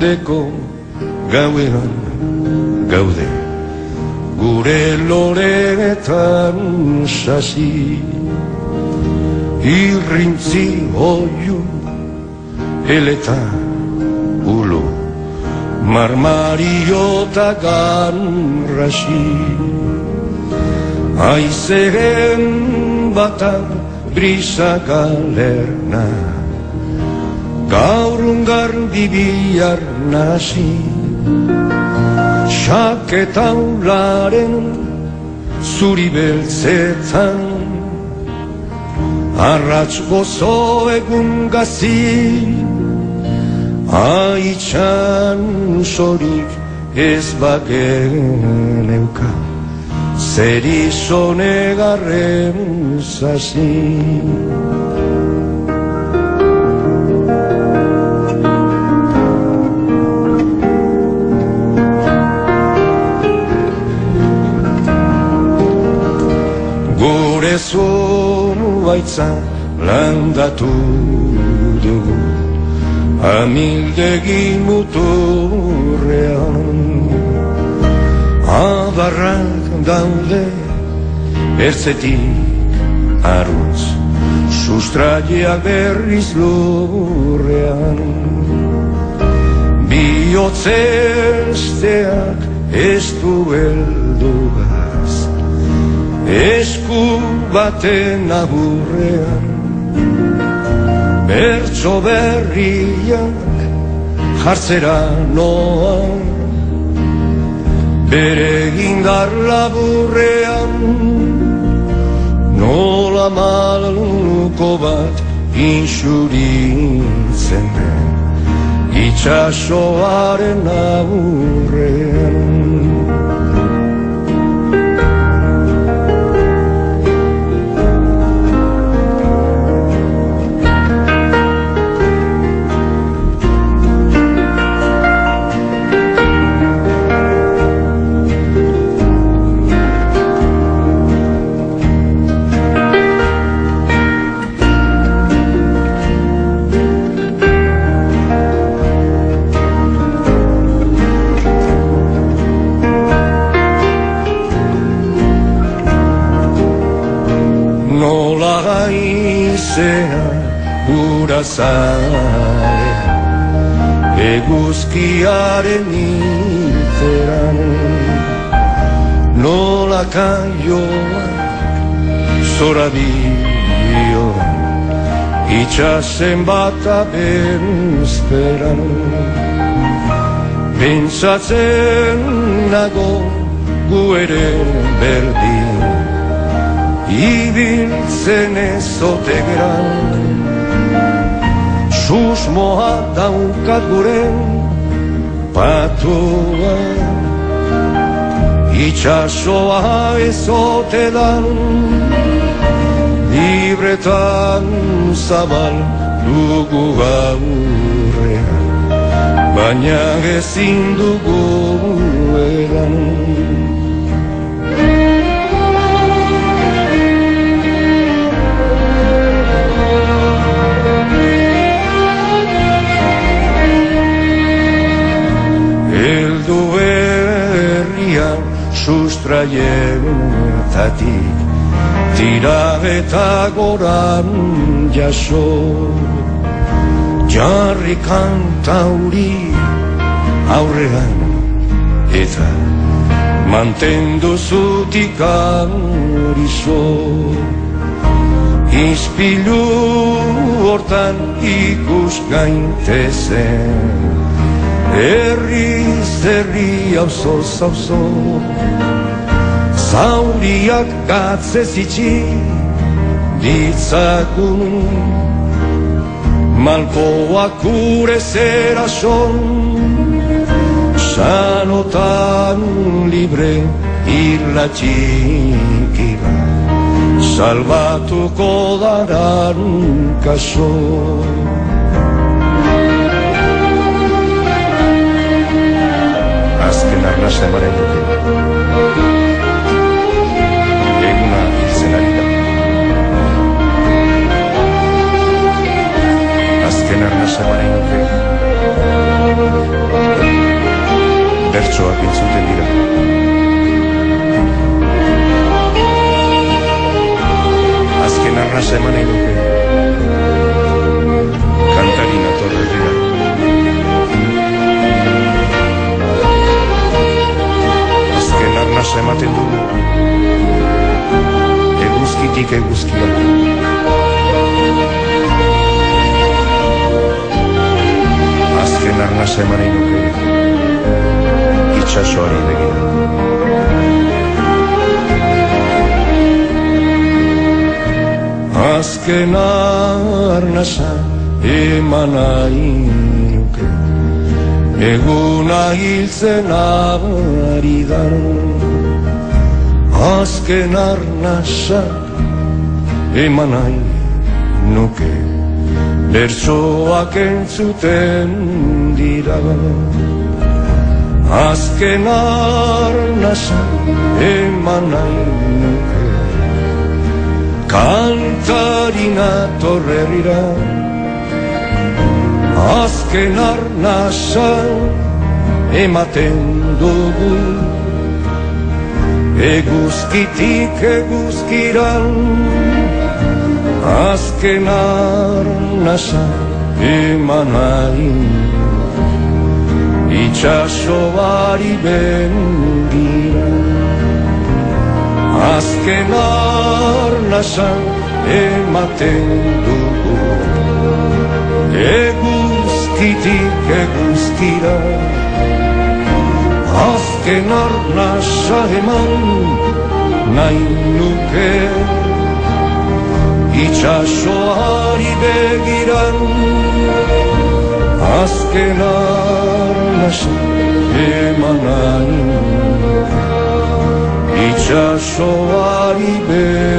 urteko gauean gaude, gure loreetan sasi, irrintzi oiu, eleta ulu, marmariota ganrasi, aizeren bata brisa galerna, gaur ungardi bihar nasi, xaketaularen zuri beltzetan, arratz gozo egun gazi, aitxan sorik ez bageneuka, zer izonegarren zazi. Gure zuaitza landatu dugu, amildegi muturrean, abarrak daude ertzetik arrutz, sustraiak berriz lurrean, bihotzesteak ez du heldugaz, esku baten aburrean, bertso berriak jartzera noan, bere indar laburrean, nola maluko bat insuritzen den, itxasoaren aburrean. Nola gaizea ura zarea, eguzkiaren hiltzeran, nola kaioak zorabio, itxasen bata bezperan, pentsatzen nago gu ere berdin, ibiltzen ezote geran, susmoa daukat guren patua, itxasoa ezote dan, libretan zabal dugu gaurrean, baina ezin dugu eran. Sustraietatik tira eta goran jaso, jarri kantauri aurrean eta mantendu zutik arizo, izpilu hortan ikus gaintezen, herriz herri auzoz auzo, zauriak gatzez itxi ditzagun, malkoak gure zera son, sanotan libre irla txiki bat, salbatuko daran kaso. Azken arnasa emaren dute, eguna hiltzen ari da. Azken arnasa emaren dute, arnasa eman nahi nuke kantari nator herrira. Azken arnasa ematen dugu eguzkitik eguzkira. Azken arnasa eman nahi nuke itxasoari begira. Azken arnasa eman nahi nuke eguna hiltzen ari da. Azken arnasa eman nahi nuke bertsoak entzuten dira. Azken arnasa eman nahi nuke kantari nator herrira. Azken arnasa ematen dugu eguzkitik eguzkira. Azken arnasa eman nahi itxasoari begira. Azken arnasa ematen dugu eguzkitik eguzkira. Azken arnasa eman nahi nuke itxasoari begira. Azken arnasa eman nahi nuke itxasoari begira.